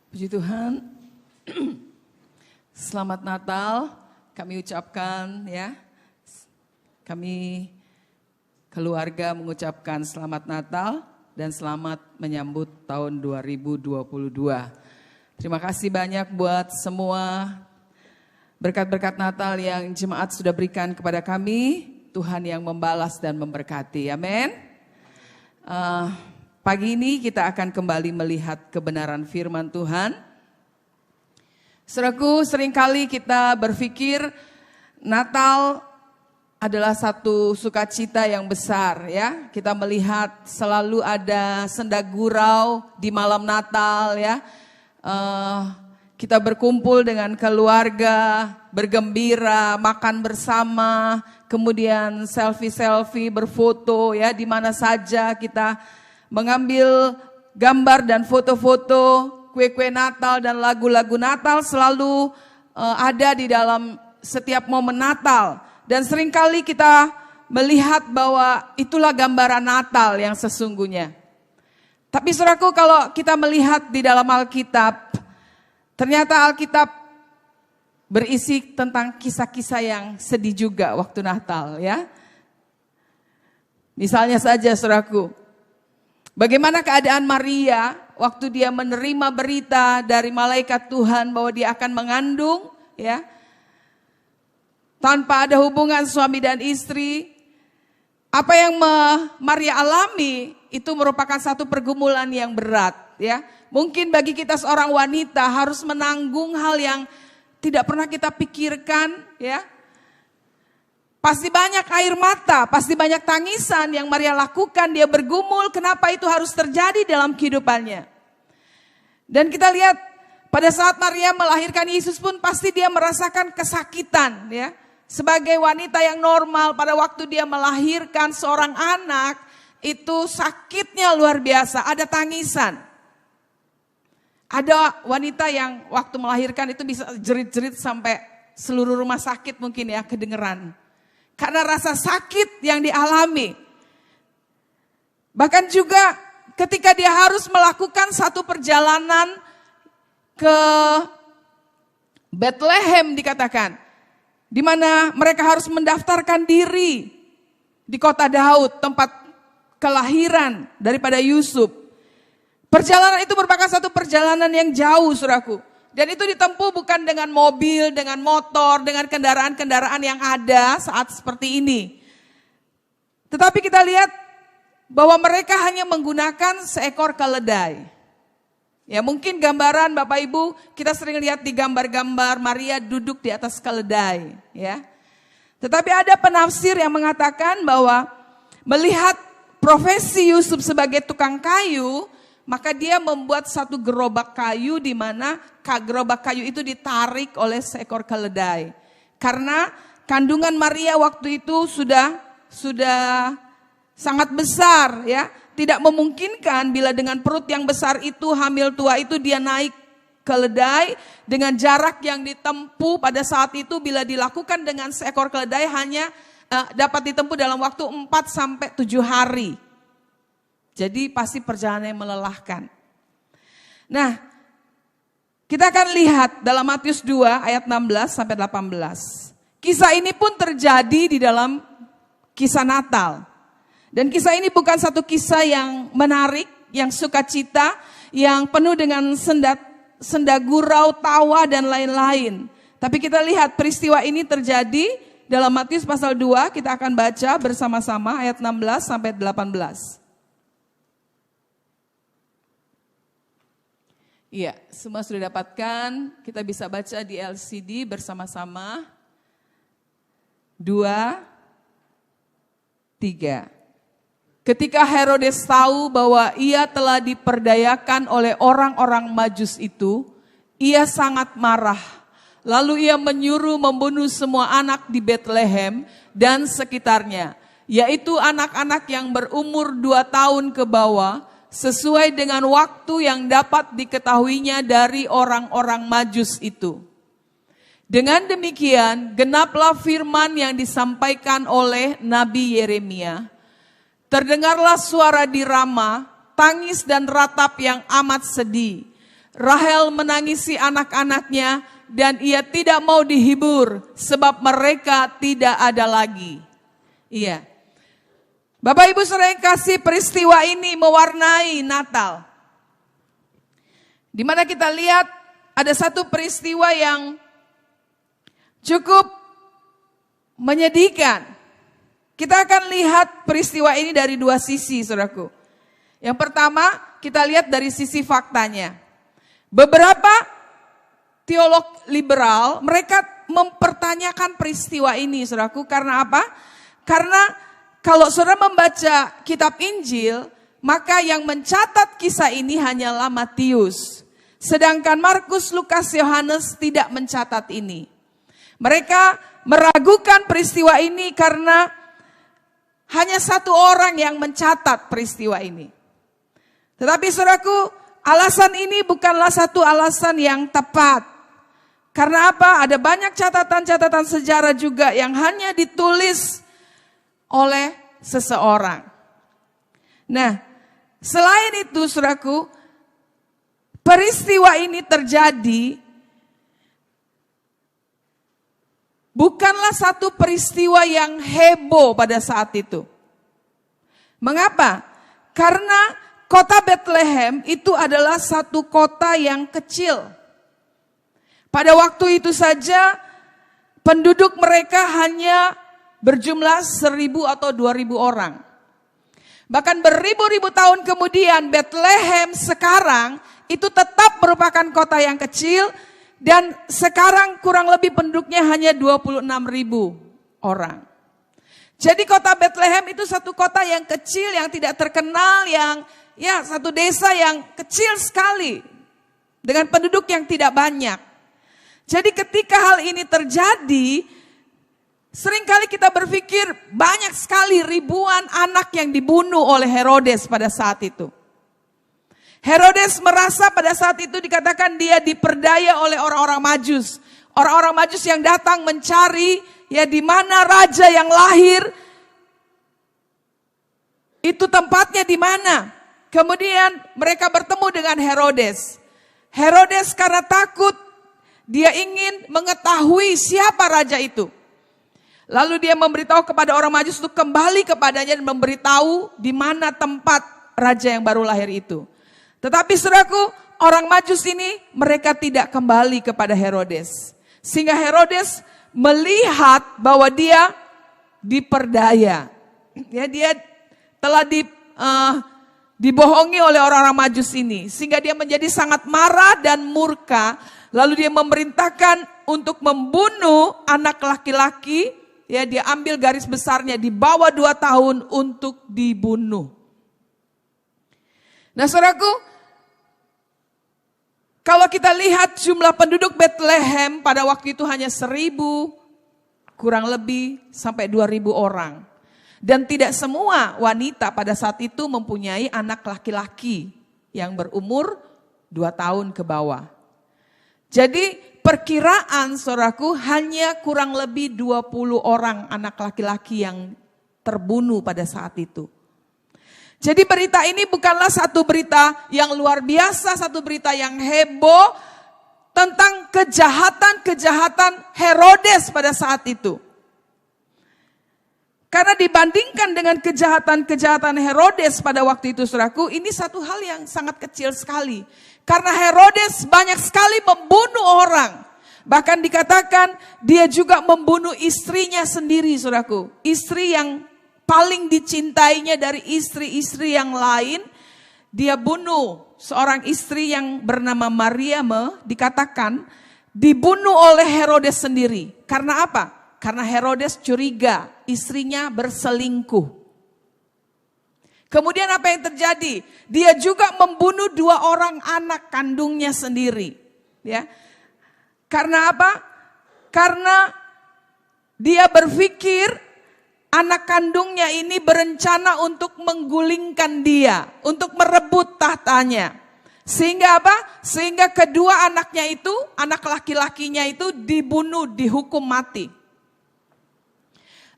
Puji Tuhan, selamat Natal kami ucapkan ya. Kami keluarga mengucapkan selamat Natal dan selamat menyambut tahun 2022. Terima kasih banyak buat semua berkat-berkat Natal yang jemaat sudah berikan kepada kami. Tuhan yang membalas dan memberkati, amin. Pagi ini kita akan kembali melihat kebenaran firman Tuhan. Saudaraku, seringkali kita berpikir Natal adalah satu sukacita yang besar ya. Kita melihat selalu ada senda gurau di malam Natal ya. Kita berkumpul dengan keluarga, bergembira, makan bersama, kemudian selfie-selfie, berfoto ya, di mana saja kita mengambil gambar dan foto-foto, kue-kue Natal dan lagu-lagu Natal selalu ada di dalam setiap momen Natal. Dan seringkali kita melihat bahwa itulah gambaran Natal yang sesungguhnya. Tapi saudaraku, kalau kita melihat di dalam Alkitab, ternyata Alkitab berisi tentang kisah-kisah yang sedih juga waktu Natal ya. Misalnya saja saudaraku, bagaimana keadaan Maria waktu dia menerima berita dari malaikat Tuhan bahwa dia akan mengandung ya. Tanpa ada hubungan suami dan istri. Apa yang Maria alami itu merupakan satu pergumulan yang berat ya. Mungkin bagi kita seorang wanita harus menanggung hal yang tidak pernah kita pikirkan ya. Pasti banyak air mata, pasti banyak tangisan yang Maria lakukan. Dia bergumul kenapa itu harus terjadi dalam kehidupannya. Dan kita lihat pada saat Maria melahirkan Yesus pun pasti dia merasakan kesakitan ya. Sebagai wanita yang normal pada waktu dia melahirkan seorang anak itu sakitnya luar biasa, ada tangisan. Ada wanita yang waktu melahirkan itu bisa jerit-jerit sampai seluruh rumah sakit mungkin ya kedengeran. Karena rasa sakit yang dialami. Bahkan juga ketika dia harus melakukan satu perjalanan ke Bethlehem dikatakan. Di mana mereka harus mendaftarkan diri di kota Daud, tempat kelahiran daripada Yusuf. Perjalanan itu merupakan satu perjalanan yang jauh, saudaraku. Dan itu ditempuh bukan dengan mobil, dengan motor, dengan kendaraan-kendaraan yang ada saat seperti ini. Tetapi kita lihat bahwa mereka hanya menggunakan seekor keledai. Ya mungkin gambaran Bapak Ibu kita sering lihat di gambar-gambar Maria duduk di atas keledai. Ya. Tetapi ada penafsir yang mengatakan bahwa melihat profesi Yusuf sebagai tukang kayu, maka dia membuat satu gerobak kayu di mana gerobak kayu itu ditarik oleh seekor keledai. Karena kandungan Maria waktu itu sudah sangat besar ya. Tidak memungkinkan bila dengan perut yang besar itu hamil tua itu dia naik keledai dengan jarak yang ditempuh pada saat itu bila dilakukan dengan seekor keledai hanya dapat ditempuh dalam waktu 4 sampai 7 hari. Jadi pasti perjalanan yang melelahkan. Nah, kita akan lihat dalam Matius 2 ayat 16 sampai 18. Kisah ini pun terjadi di dalam kisah Natal. Dan kisah ini bukan satu kisah yang menarik, yang sukacita, yang penuh dengan senda gurau, tawa dan lain-lain. Tapi kita lihat peristiwa ini terjadi dalam Matius pasal 2, kita akan baca bersama-sama ayat 16 sampai 18. Iya, semua sudah dapatkan, kita bisa baca di LCD bersama-sama. 2, 3. Ketika Herodes tahu bahwa ia telah diperdayakan oleh orang-orang Majus itu, ia sangat marah. Lalu ia menyuruh membunuh semua anak di Bethlehem dan sekitarnya, yaitu anak-anak yang berumur 2 tahun ke bawah, sesuai dengan waktu yang dapat diketahuinya dari orang-orang Majus itu. Dengan demikian, genaplah firman yang disampaikan oleh Nabi Yeremia. Terdengarlah suara di Rama, tangis dan ratap yang amat sedih. Rahel menangisi anak-anaknya dan ia tidak mau dihibur sebab mereka tidak ada lagi. Iya. Bapak Ibu Saudara yang kasih, peristiwa ini mewarnai Natal. Di mana kita lihat ada satu peristiwa yang cukup menyedihkan. Kita akan lihat peristiwa ini dari dua sisi, saudaraku. Yang pertama, kita lihat dari sisi faktanya. Beberapa teolog liberal, mereka mempertanyakan peristiwa ini, saudaraku. Karena apa? Karena kalau saudara membaca kitab Injil, maka yang mencatat kisah ini hanyalah Matius. Sedangkan Markus, Lukas, Yohanes tidak mencatat ini. Mereka meragukan peristiwa ini karena hanya satu orang yang mencatat peristiwa ini. Tetapi saudaraku, alasan ini bukanlah satu alasan yang tepat. Karena apa? Ada banyak catatan-catatan sejarah juga yang hanya ditulis oleh seseorang. Nah, selain itu saudaraku, peristiwa ini terjadi bukanlah satu peristiwa yang heboh pada saat itu. Mengapa? Karena kota Bethlehem itu adalah satu kota yang kecil. Pada waktu itu saja penduduk mereka hanya berjumlah 1.000 atau 2.000 orang. Bahkan beribu-ribu tahun kemudian Bethlehem sekarang itu tetap merupakan kota yang kecil. Dan sekarang kurang lebih penduduknya hanya 26.000 orang. Jadi kota Bethlehem itu satu kota yang kecil, yang tidak terkenal, yang satu desa yang kecil sekali. Dengan penduduk yang tidak banyak. Jadi ketika hal ini terjadi, seringkali kita berpikir banyak sekali ribuan anak yang dibunuh oleh Herodes pada saat itu. Herodes merasa pada saat itu dikatakan dia diperdaya oleh orang-orang Majus. Orang-orang Majus yang datang mencari di mana raja yang lahir. Itu tempatnya di mana. Kemudian mereka bertemu dengan Herodes. Herodes karena takut, dia ingin mengetahui siapa raja itu. Lalu dia memberitahu kepada orang Majus untuk kembali kepadanya dan memberitahu di mana tempat raja yang baru lahir itu. Tetapi saudaraku, orang Majus ini mereka tidak kembali kepada Herodes. Sehingga Herodes melihat bahwa dia diperdaya. Dia telah dibohongi oleh orang-orang Majus ini. Sehingga dia menjadi sangat marah dan murka. Lalu dia memerintahkan untuk membunuh anak laki-laki. Dia ambil garis besarnya di bawah 2 tahun untuk dibunuh. Nah saudaraku, kalau kita lihat jumlah penduduk Bethlehem pada waktu itu hanya 1.000, kurang lebih sampai 2.000 orang. Dan tidak semua wanita pada saat itu mempunyai anak laki-laki yang berumur 2 tahun ke bawah. Jadi perkiraan saudaraku hanya kurang lebih 20 orang anak laki-laki yang terbunuh pada saat itu. Jadi berita ini bukanlah satu berita yang luar biasa, satu berita yang heboh tentang kejahatan-kejahatan Herodes pada saat itu. Karena dibandingkan dengan kejahatan-kejahatan Herodes pada waktu itu saudaraku, ini satu hal yang sangat kecil sekali. Karena Herodes banyak sekali membunuh orang. Bahkan dikatakan dia juga membunuh istrinya sendiri saudaraku. Istri yang paling dicintainya dari istri-istri yang lain, dia bunuh seorang istri yang bernama Maria, dikatakan dibunuh oleh Herodes sendiri. Karena apa? Karena Herodes curiga istrinya berselingkuh. Kemudian apa yang terjadi? Dia juga membunuh 2 orang anak kandungnya sendiri. Karena apa? Karena dia berpikir anak kandungnya ini berencana untuk menggulingkan dia, untuk merebut tahtanya. Sehingga apa? Sehingga kedua anaknya itu, anak laki-lakinya itu dibunuh, dihukum mati.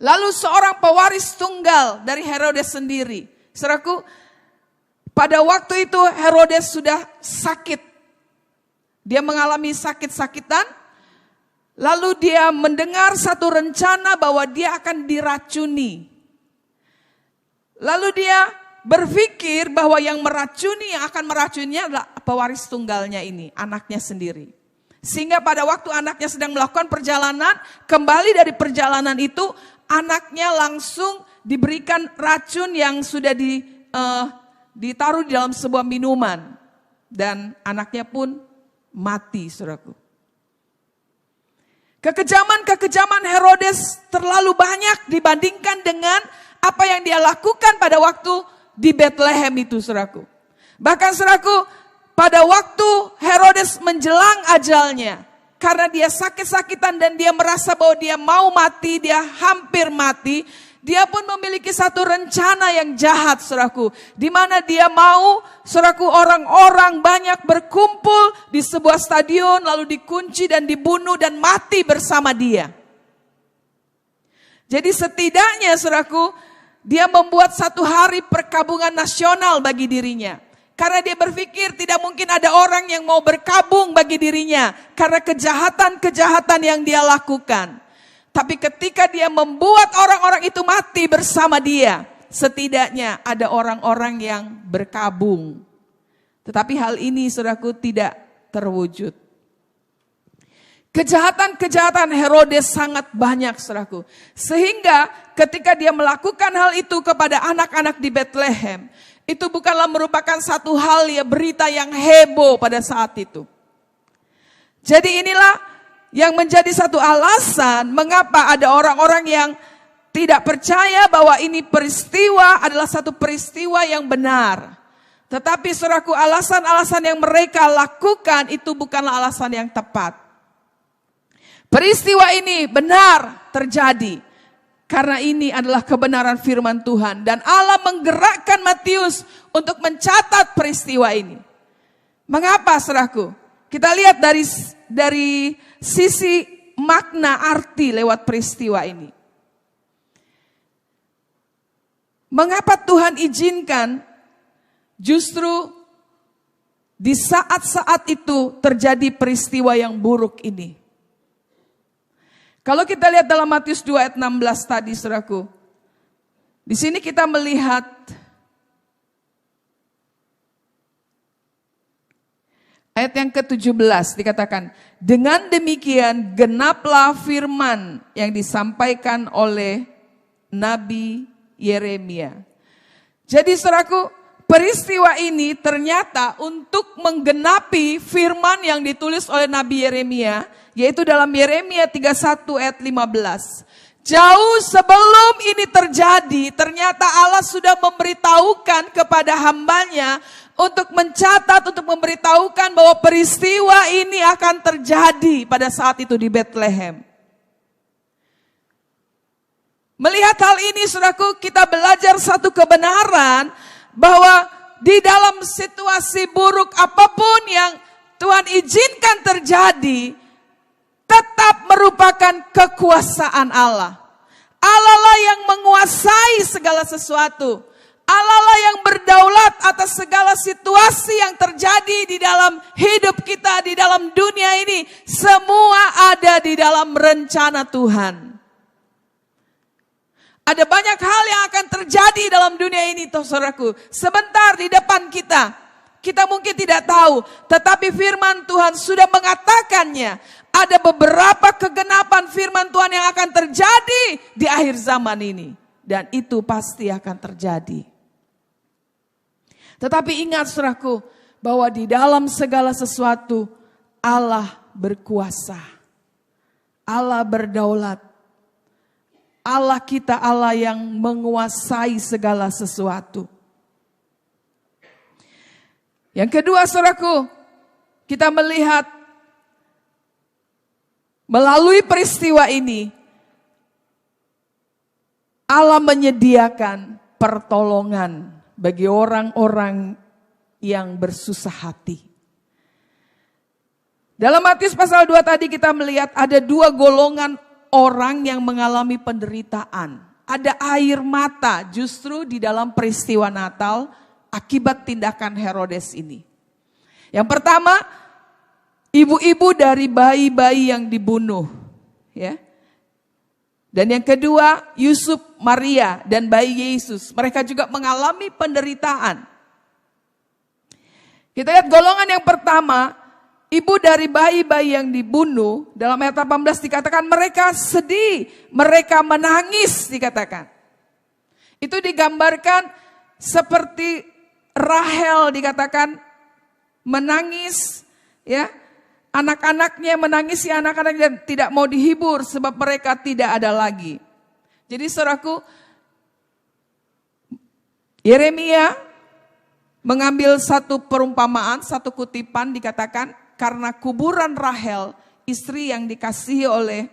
Lalu seorang pewaris tunggal dari Herodes sendiri. Saudaraku, pada waktu itu Herodes sudah sakit. dia mengalami sakit-sakitan, lalu dia mendengar satu rencana bahwa dia akan diracuni. Lalu dia berpikir bahwa yang akan meracuninya adalah pewaris tunggalnya ini, anaknya sendiri. Sehingga pada waktu anaknya sedang melakukan perjalanan, kembali dari perjalanan itu, anaknya langsung diberikan racun yang sudah ditaruh di dalam sebuah minuman. Dan anaknya pun mati, saudaraku. Kekejaman Herodes terlalu banyak dibandingkan dengan apa yang dia lakukan pada waktu di Bethlehem itu, saudaraku. Bahkan, saudaraku, pada waktu Herodes menjelang ajalnya, karena dia sakit-sakitan dan dia merasa bahwa dia mau mati, dia hampir mati, dia pun memiliki satu rencana yang jahat, saudaraku. Di mana dia mau, saudaraku, orang-orang banyak berkumpul di sebuah stadion, lalu dikunci dan dibunuh dan mati bersama dia. Jadi setidaknya, saudaraku, dia membuat satu hari perkabungan nasional bagi dirinya. Karena dia berpikir tidak mungkin ada orang yang mau berkabung bagi dirinya. Karena kejahatan-kejahatan yang dia lakukan. Tapi ketika dia membuat orang-orang itu mati bersama dia, setidaknya ada orang-orang yang berkabung. Tetapi hal ini, saudaraku, tidak terwujud. Kejahatan-kejahatan Herodes sangat banyak, saudaraku. Sehingga ketika dia melakukan hal itu kepada anak-anak di Bethlehem, itu bukanlah merupakan satu hal ya, berita yang heboh pada saat itu. Jadi inilah yang menjadi satu alasan mengapa ada orang-orang yang tidak percaya bahwa ini peristiwa adalah satu peristiwa yang benar. Tetapi, saudaraku, alasan-alasan yang mereka lakukan itu bukanlah alasan yang tepat. Peristiwa ini benar terjadi. Karena ini adalah kebenaran firman Tuhan. Dan Allah menggerakkan Matius untuk mencatat peristiwa ini. Mengapa, saudaraku? Kita lihat dari sisi makna arti lewat peristiwa ini. Mengapa Tuhan izinkan justru di saat-saat itu terjadi peristiwa yang buruk ini? Kalau kita lihat dalam Matius 2 ayat 16 tadi, saudaraku. Di sini kita melihat ayat yang ke-17 dikatakan, dengan demikian genaplah firman yang disampaikan oleh Nabi Yeremia. Jadi, saudaraku, peristiwa ini ternyata untuk menggenapi firman yang ditulis oleh Nabi Yeremia, yaitu dalam Yeremia 31 ayat 15. Jauh sebelum ini terjadi, ternyata Allah sudah memberitahukan kepada hambanya untuk mencatat, untuk memberitahukan bahwa peristiwa ini akan terjadi pada saat itu di Bethlehem. Melihat hal ini, saudaraku, kita belajar satu kebenaran bahwa di dalam situasi buruk apapun yang Tuhan izinkan terjadi, tetap merupakan kekuasaan Allah. Allah lah yang menguasai segala sesuatu. Allah lah yang berdaulat atas segala situasi yang terjadi di dalam hidup kita, di dalam dunia ini. Semua ada di dalam rencana Tuhan. Ada banyak hal yang akan terjadi dalam dunia ini, saudaraku. Sebentar di depan kita. Kita mungkin tidak tahu, tetapi firman Tuhan sudah mengatakannya. Ada beberapa kegenapan firman Tuhan yang akan terjadi di akhir zaman ini. Dan itu pasti akan terjadi. Tetapi ingat, saudaraku, bahwa di dalam segala sesuatu Allah berkuasa. Allah berdaulat. Allah kita Allah yang menguasai segala sesuatu. Yang kedua, saudaraku, kita melihat melalui peristiwa ini Allah menyediakan pertolongan bagi orang-orang yang bersusah hati. Dalam Matius pasal 2 tadi kita melihat ada dua golongan orang yang mengalami penderitaan. Ada air mata justru di dalam peristiwa Natal akibat tindakan Herodes ini. Yang pertama, ibu-ibu dari bayi-bayi yang dibunuh, ya. Dan yang kedua, Yusuf, Maria dan bayi Yesus. Mereka juga mengalami penderitaan. Kita lihat golongan yang pertama, ibu dari bayi-bayi yang dibunuh. Dalam ayat 18 dikatakan mereka sedih, mereka menangis dikatakan. Itu digambarkan seperti Rahel dikatakan menangis, ya. Anak-anaknya menangisi anak-anak dan tidak mau dihibur sebab mereka tidak ada lagi. Jadi saudaraku, Yeremia mengambil satu perumpamaan, satu kutipan dikatakan karena kuburan Rahel, istri yang dikasihi oleh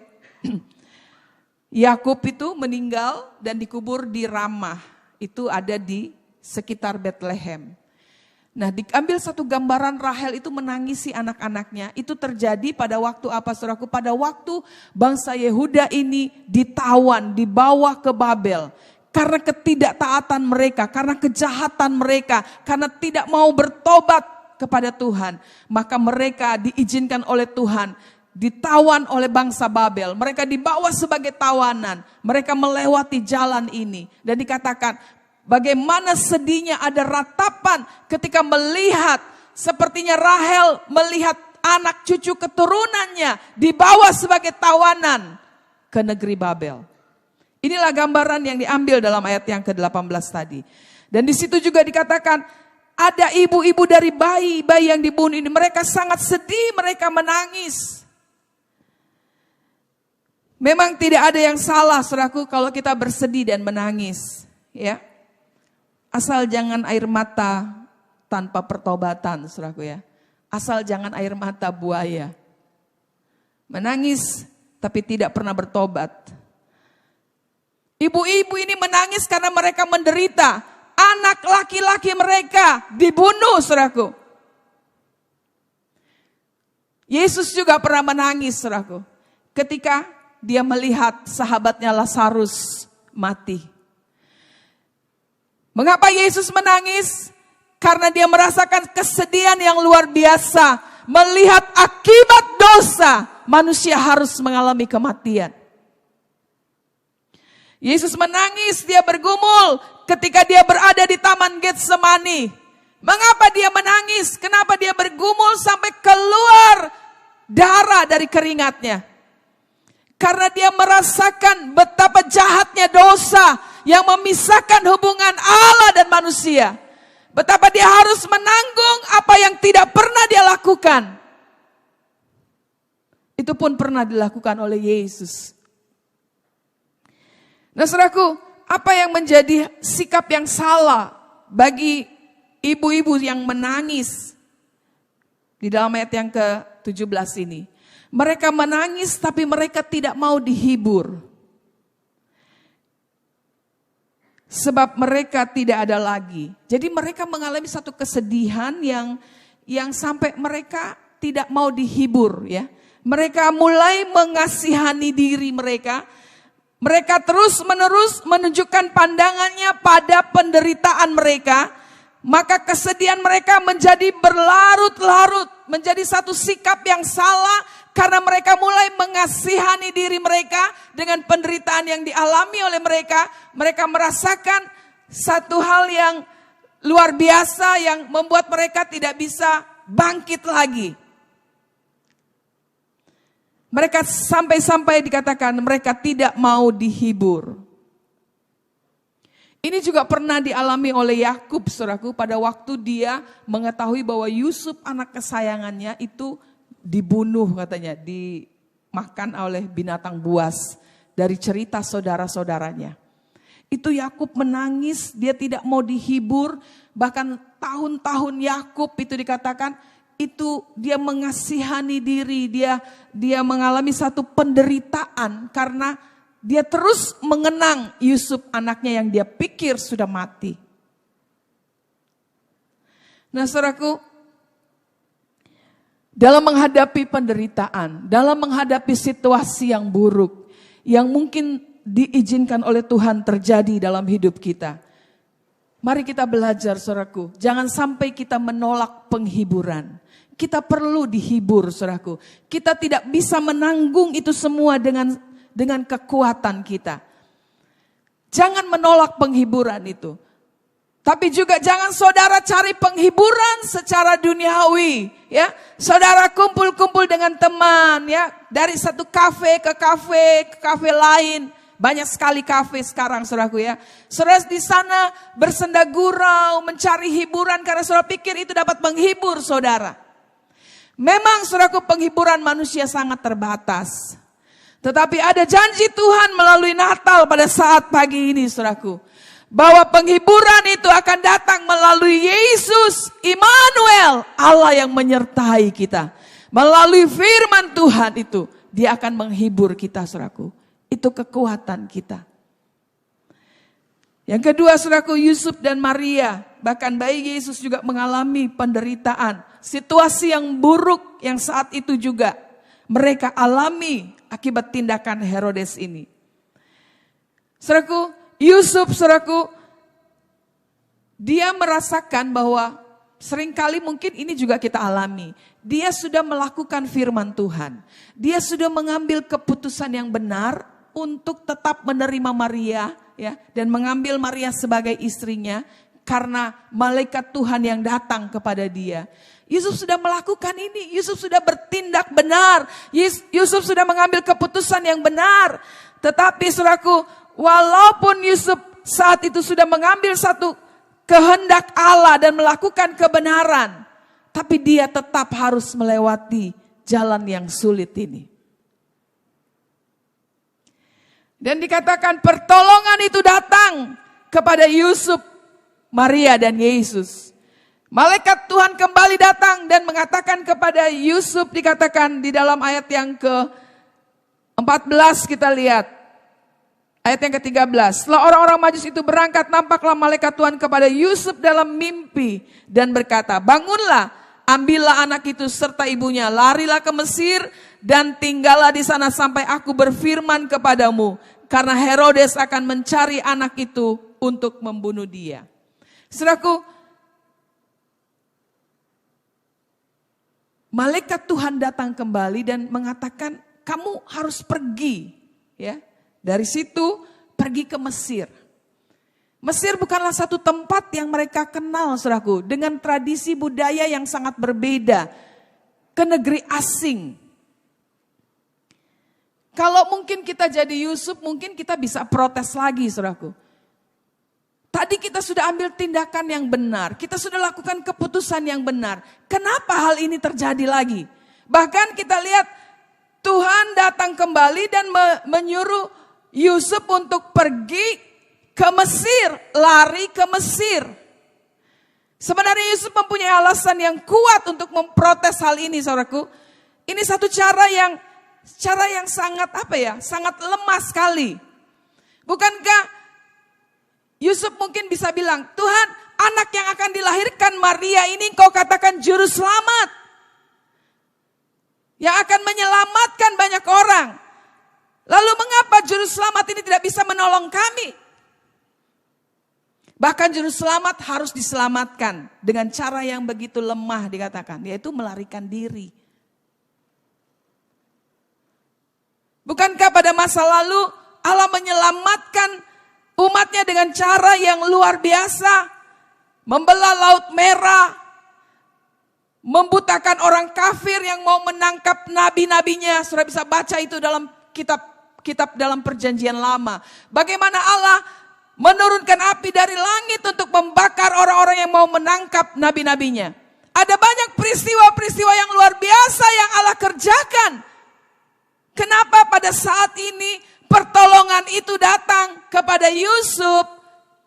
Yakub itu meninggal dan dikubur di Ramah. Itu ada di sekitar Bethlehem. Nah, diambil satu gambaran Rahel itu menangisi anak-anaknya. Itu terjadi pada waktu apa, saudaraku? Pada waktu bangsa Yehuda ini ditawan, dibawa ke Babel. Karena ketidaktaatan mereka, karena kejahatan mereka, karena tidak mau bertobat kepada Tuhan. Maka mereka diizinkan oleh Tuhan, ditawan oleh bangsa Babel. Mereka dibawa sebagai tawanan. Mereka melewati jalan ini. Dan dikatakan, bagaimana sedihnya ada ratapan ketika melihat sepertinya Rahel melihat anak cucu keturunannya dibawa sebagai tawanan ke negeri Babel. Inilah gambaran yang diambil dalam ayat yang ke-18 tadi. Dan di situ juga dikatakan ada ibu-ibu dari bayi-bayi yang dibunuh ini. Mereka sangat sedih, mereka menangis. Memang tidak ada yang salah, saudaraku, kalau kita bersedih dan menangis, ya. Asal jangan air mata tanpa pertobatan, saudaraku ya. Asal jangan air mata buaya. Menangis tapi tidak pernah bertobat. Ibu-ibu ini menangis karena mereka menderita. Anak laki-laki mereka dibunuh, saudaraku. Yesus juga pernah menangis, saudaraku. Ketika dia melihat sahabatnya Lazarus mati. Mengapa Yesus menangis? Karena dia merasakan kesedihan yang luar biasa. Melihat akibat dosa, manusia harus mengalami kematian. Yesus menangis, dia bergumul ketika dia berada di Taman Getsemani. Mengapa dia menangis? Kenapa dia bergumul sampai keluar darah dari keringatnya? Karena dia merasakan betapa jahatnya dosa yang memisahkan hubungan Allah dan manusia. Betapa dia harus menanggung apa yang tidak pernah dia lakukan. Itu pun pernah dilakukan oleh Yesus. Nah, saudaraku, apa yang menjadi sikap yang salah bagi ibu-ibu yang menangis di dalam ayat yang ke-17 ini? Mereka menangis tapi mereka tidak mau dihibur. Sebab mereka tidak ada lagi. Jadi mereka mengalami satu kesedihan yang sampai mereka tidak mau dihibur, ya. Mereka mulai mengasihani diri mereka. Mereka terus-menerus menunjukkan pandangannya pada penderitaan mereka. Maka kesedihan mereka menjadi berlarut-larut, menjadi satu sikap yang salah. Karena mereka mulai mengasihani diri mereka dengan penderitaan yang dialami oleh mereka. Mereka merasakan satu hal yang luar biasa yang membuat mereka tidak bisa bangkit lagi. Mereka sampai-sampai dikatakan mereka tidak mau dihibur. Ini juga pernah dialami oleh Yakub, saudaraku, pada waktu dia mengetahui bahwa Yusuf anak kesayangannya itu dibunuh, katanya, dimakan oleh binatang buas dari cerita saudara-saudaranya. Itu Yakub menangis, dia tidak mau dihibur, bahkan tahun-tahun Yakub itu dikatakan itu dia mengasihani diri, dia mengalami satu penderitaan karena dia terus mengenang Yusuf anaknya yang dia pikir sudah mati. Nah, saudaraku, dalam menghadapi penderitaan, dalam menghadapi situasi yang buruk, yang mungkin diizinkan oleh Tuhan terjadi dalam hidup kita. Mari kita belajar, saudaraku, jangan sampai kita menolak penghiburan. kita perlu dihibur, saudaraku. Kita tidak bisa menanggung itu semua dengan kekuatan kita. Jangan menolak penghiburan itu. Tapi juga jangan saudara cari penghiburan secara duniawi, ya. Saudara kumpul-kumpul dengan teman, ya, dari satu kafe ke kafe lain. Banyak sekali kafe sekarang, saudaraku, ya. Saudara di sana bersenda gurau, mencari hiburan karena saudara pikir itu dapat menghibur saudara. Memang, saudaraku, penghiburan manusia sangat terbatas. Tetapi ada janji Tuhan melalui Natal pada saat pagi ini, saudaraku. Bahwa penghiburan itu akan datang melalui Yesus, Immanuel, Allah yang menyertai kita. Melalui firman Tuhan itu, Dia akan menghibur kita, saudaraku. Itu kekuatan kita. Yang kedua, saudaraku, Yusuf dan Maria, bahkan bayi Yesus juga mengalami penderitaan. Situasi yang buruk yang saat itu juga mereka alami akibat tindakan Herodes ini. Saudaraku, Yusuf, saudaraku, dia merasakan bahwa seringkali mungkin ini juga kita alami. Dia sudah melakukan firman Tuhan. Dia sudah mengambil keputusan yang benar untuk tetap menerima Maria, ya, dan mengambil Maria sebagai istrinya karena malaikat Tuhan yang datang kepada dia. Yusuf sudah melakukan ini. Yusuf sudah bertindak benar. Yusuf sudah mengambil keputusan yang benar. Tetapi, saudaraku, walaupun Yusuf saat itu sudah mengambil satu kehendak Allah dan melakukan kebenaran, tapi dia tetap harus melewati jalan yang sulit ini. Dan dikatakan pertolongan itu datang kepada Yusuf, Maria dan Yesus. Malaikat Tuhan kembali datang dan mengatakan kepada Yusuf, dikatakan di dalam ayat yang ke-14 kita lihat. Ayat yang ke-13, setelah orang-orang Majus itu berangkat, nampaklah malaikat Tuhan kepada Yusuf dalam mimpi dan berkata, bangunlah, ambillah anak itu serta ibunya, larilah ke Mesir dan tinggallah di sana sampai aku berfirman kepadamu, karena Herodes akan mencari anak itu untuk membunuh dia. Saudaraku, malaikat Tuhan datang kembali dan mengatakan, kamu harus pergi, ya. Dari situ pergi ke Mesir. Mesir bukanlah satu tempat yang mereka kenal, saudaraku, dengan tradisi budaya yang sangat berbeda, ke negeri asing. Kalau mungkin kita jadi Yusuf, mungkin kita bisa protes lagi, saudaraku. Tadi kita sudah ambil tindakan yang benar, kita sudah lakukan keputusan yang benar. Kenapa hal ini terjadi lagi? Bahkan kita lihat Tuhan datang kembali dan menyuruh Yusuf untuk pergi ke Mesir, lari ke Mesir. Sebenarnya Yusuf mempunyai alasan yang kuat untuk memprotes hal ini, saudaraku. Ini satu cara yang sangat sangat lemah sekali. Bukankah Yusuf mungkin bisa bilang, Tuhan, anak yang akan dilahirkan Maria ini Engkau katakan juru selamat, yang akan menyelamatkan banyak orang. Lalu mengapa juru selamat ini tidak bisa menolong kami? Bahkan juru selamat harus diselamatkan dengan cara yang begitu lemah dikatakan, yaitu melarikan diri. Bukankah pada masa lalu Allah menyelamatkan umatnya dengan cara yang luar biasa? Membelah Laut Merah, membutakan orang kafir yang mau menangkap nabi-nabinya. Sudah bisa baca itu dalam kitab dalam perjanjian lama. Bagaimana Allah menurunkan api dari langit untuk membakar orang-orang yang mau menangkap nabi-nabinya. Ada banyak peristiwa-peristiwa yang luar biasa yang Allah kerjakan. Kenapa pada saat ini pertolongan itu datang kepada Yusuf?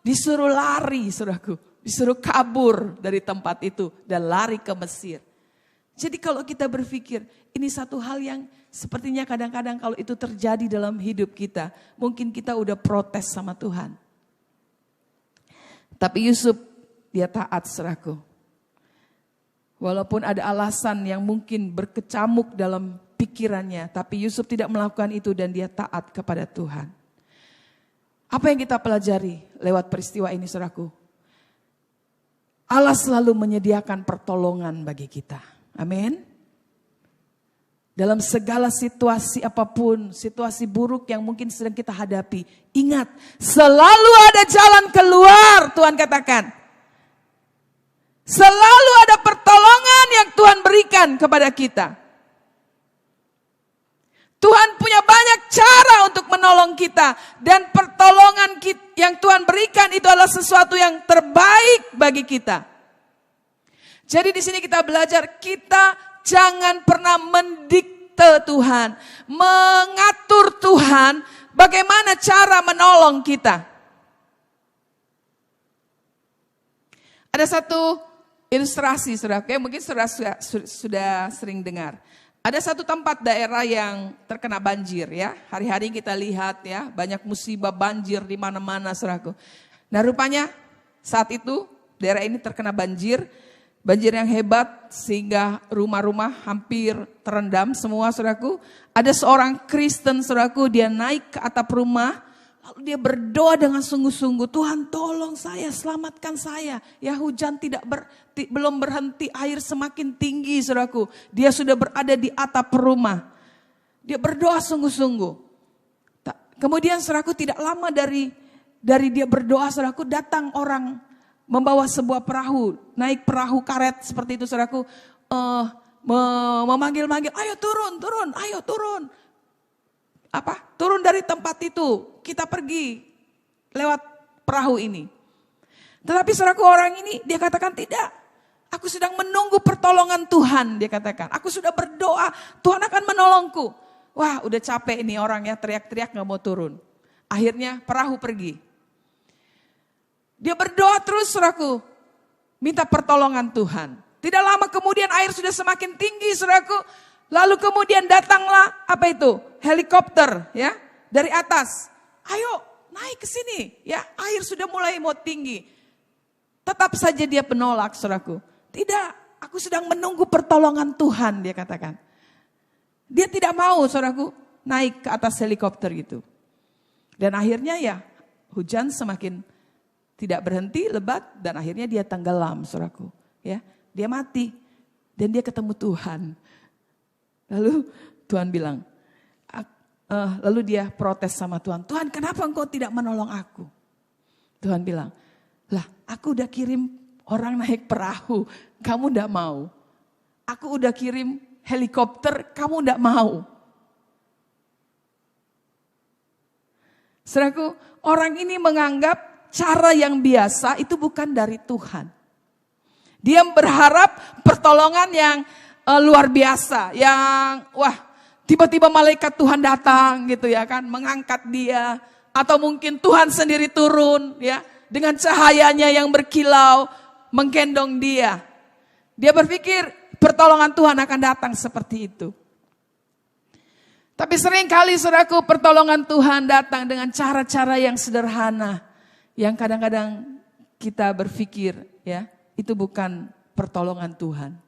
Disuruh lari, saudaraku. Disuruh kabur dari tempat itu dan lari ke Mesir. Jadi kalau kita berpikir ini satu hal yang sepertinya kadang-kadang kalau itu terjadi dalam hidup kita, mungkin kita udah protes sama Tuhan. Tapi Yusuf, dia taat, saudaraku. Walaupun ada alasan yang mungkin berkecamuk dalam pikirannya, tapi Yusuf tidak melakukan itu dan dia taat kepada Tuhan. Apa yang kita pelajari lewat peristiwa ini, saudaraku? Allah selalu menyediakan pertolongan bagi kita. Amin. Dalam segala situasi apapun, situasi buruk yang mungkin sedang kita hadapi, ingat, selalu ada jalan keluar, Tuhan katakan. Selalu ada pertolongan yang Tuhan berikan kepada kita. Tuhan punya banyak cara untuk menolong kita. Dan pertolongan yang Tuhan berikan itu adalah sesuatu yang terbaik bagi kita. Jadi di sini kita belajar, kita jangan pernah mendikte Tuhan, mengatur Tuhan bagaimana cara menolong kita. Ada satu ilustrasi, saudara, mungkin saudara sudah sering dengar. Ada satu tempat daerah yang terkena banjir ya. Hari-hari kita lihat ya, banyak musibah banjir di mana-mana, saudaraku. Nah, rupanya saat itu daerah ini terkena banjir yang hebat sehingga rumah-rumah hampir terendam semua, saudaraku. Ada seorang Kristen, saudaraku, dia naik ke atap rumah, lalu dia berdoa dengan sungguh-sungguh, Tuhan tolong saya, selamatkan saya. Ya, hujan belum berhenti, air semakin tinggi, saudaraku. Dia sudah berada di atap rumah. Dia berdoa sungguh-sungguh. Kemudian, saudaraku, tidak lama dari dia berdoa, saudaraku, datang orang membawa sebuah perahu, naik perahu karet seperti itu, saudaraku, memanggil-manggil, ayo turun, ayo turun. Turun dari tempat itu, kita pergi lewat perahu ini. Tetapi saudaraku, orang ini dia katakan tidak, aku sedang menunggu pertolongan Tuhan, dia katakan. Aku sudah berdoa, Tuhan akan menolongku. Wah, udah capek ini orang ya, teriak-teriak gak mau turun. Akhirnya perahu pergi. Dia berdoa terus, saudaraku, minta pertolongan Tuhan. Tidak lama kemudian air sudah semakin tinggi, saudaraku. Lalu kemudian datanglah helikopter ya dari atas. Ayo naik ke sini ya, air sudah mulai mau tinggi. Tetap saja dia menolak, saudaraku. Tidak, aku sedang menunggu pertolongan Tuhan, dia katakan. Dia tidak mau, saudaraku, naik ke atas helikopter itu. Dan akhirnya ya hujan semakin tidak berhenti, lebat, dan akhirnya dia tenggelam, saudaraku. Ya, dia mati dan dia ketemu Tuhan. Lalu Tuhan bilang, lalu dia protes sama Tuhan. Tuhan, kenapa engkau tidak menolong aku? Tuhan bilang, lah aku udah kirim orang naik perahu, kamu enggak mau. Aku udah kirim helikopter, kamu enggak mau. Saudaraku, orang ini menganggap cara yang biasa itu bukan dari Tuhan. Dia berharap pertolongan yang luar biasa, yang tiba-tiba malaikat Tuhan datang gitu ya kan, mengangkat dia, atau mungkin Tuhan sendiri turun ya dengan cahayanya yang berkilau menggendong dia. Dia berpikir pertolongan Tuhan akan datang seperti itu. Tapi seringkali, saudaraku, pertolongan Tuhan datang dengan cara-cara yang sederhana. Yang kadang-kadang kita berpikir ya, itu bukan pertolongan Tuhan.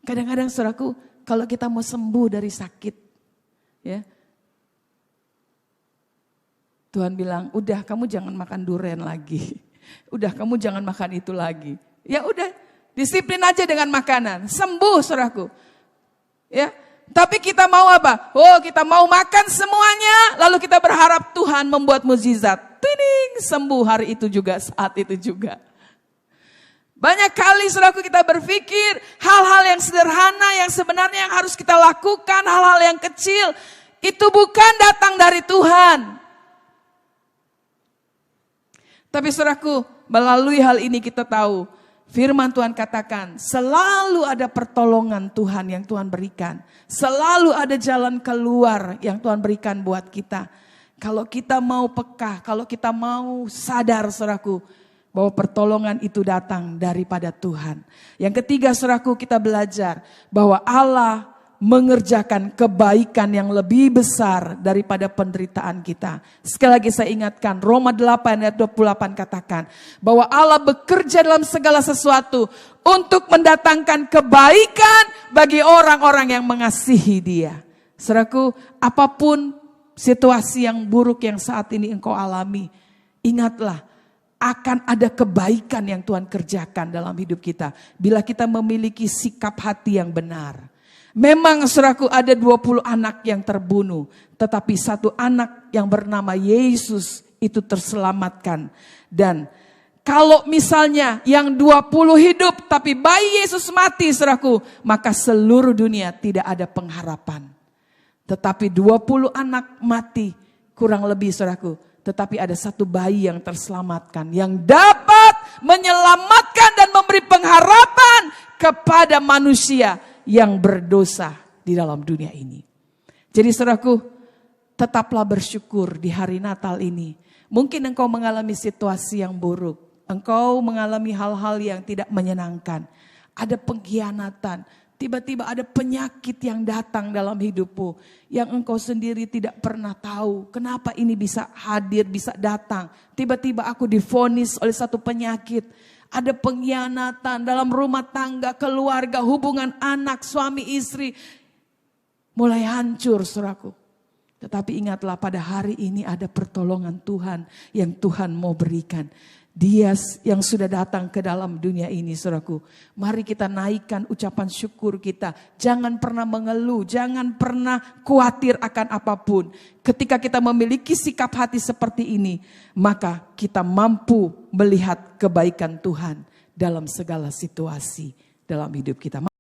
Kadang-kadang, saudaraku, kalau kita mau sembuh dari sakit, ya, Tuhan bilang, udah kamu jangan makan durian lagi. Udah kamu jangan makan itu lagi. Ya udah, disiplin aja dengan makanan. Sembuh, saudaraku. Ya. Tapi kita mau apa? Oh, kita mau makan semuanya, lalu kita berharap Tuhan membuat mukjizat. Tining, sembuh hari itu juga, saat itu juga. Banyak kali, saudaraku, kita berpikir hal-hal yang sederhana yang sebenarnya yang harus kita lakukan, hal-hal yang kecil, itu bukan datang dari Tuhan. Tapi, saudaraku, melalui hal ini kita tahu, firman Tuhan katakan, selalu ada pertolongan Tuhan yang Tuhan berikan. Selalu ada jalan keluar yang Tuhan berikan buat kita. Kalau kita mau peka, kalau kita mau sadar, saudaraku, bahwa pertolongan itu datang daripada Tuhan. Yang ketiga, saudaraku, kita belajar bahwa Allah mengerjakan kebaikan yang lebih besar daripada penderitaan kita. Sekali lagi saya ingatkan, Roma 8 ayat 28 katakan bahwa Allah bekerja dalam segala sesuatu untuk mendatangkan kebaikan bagi orang-orang yang mengasihi Dia. Saudaraku, apapun situasi yang buruk yang saat ini engkau alami, ingatlah akan ada kebaikan yang Tuhan kerjakan dalam hidup kita. Bila kita memiliki sikap hati yang benar. Memang saudaraku ada 20 anak yang terbunuh. Tetapi satu anak yang bernama Yesus itu terselamatkan. Dan kalau misalnya yang 20 hidup tapi bayi Yesus mati saudaraku. Maka seluruh dunia tidak ada pengharapan. Tetapi 20 anak mati kurang lebih saudaraku. Tetapi ada satu bayi yang terselamatkan. Yang dapat menyelamatkan dan memberi pengharapan kepada manusia yang berdosa di dalam dunia ini. Jadi saudaraku, tetaplah bersyukur di hari Natal ini. Mungkin engkau mengalami situasi yang buruk. Engkau mengalami hal-hal yang tidak menyenangkan. Ada pengkhianatan. Tiba-tiba ada penyakit yang datang dalam hidupmu. Yang engkau sendiri tidak pernah tahu. Kenapa ini bisa hadir, bisa datang. Tiba-tiba aku divonis oleh satu penyakit. Ada pengkhianatan dalam rumah tangga, keluarga, hubungan anak, suami, istri. Mulai hancur saudaraku. Tetapi ingatlah pada hari ini ada pertolongan Tuhan yang Tuhan mau berikan. Dia yang sudah datang ke dalam dunia ini saudaraku. Mari kita naikkan ucapan syukur kita. Jangan pernah mengeluh, jangan pernah khawatir akan apapun. Ketika kita memiliki sikap hati seperti ini, maka kita mampu melihat kebaikan Tuhan dalam segala situasi dalam hidup kita.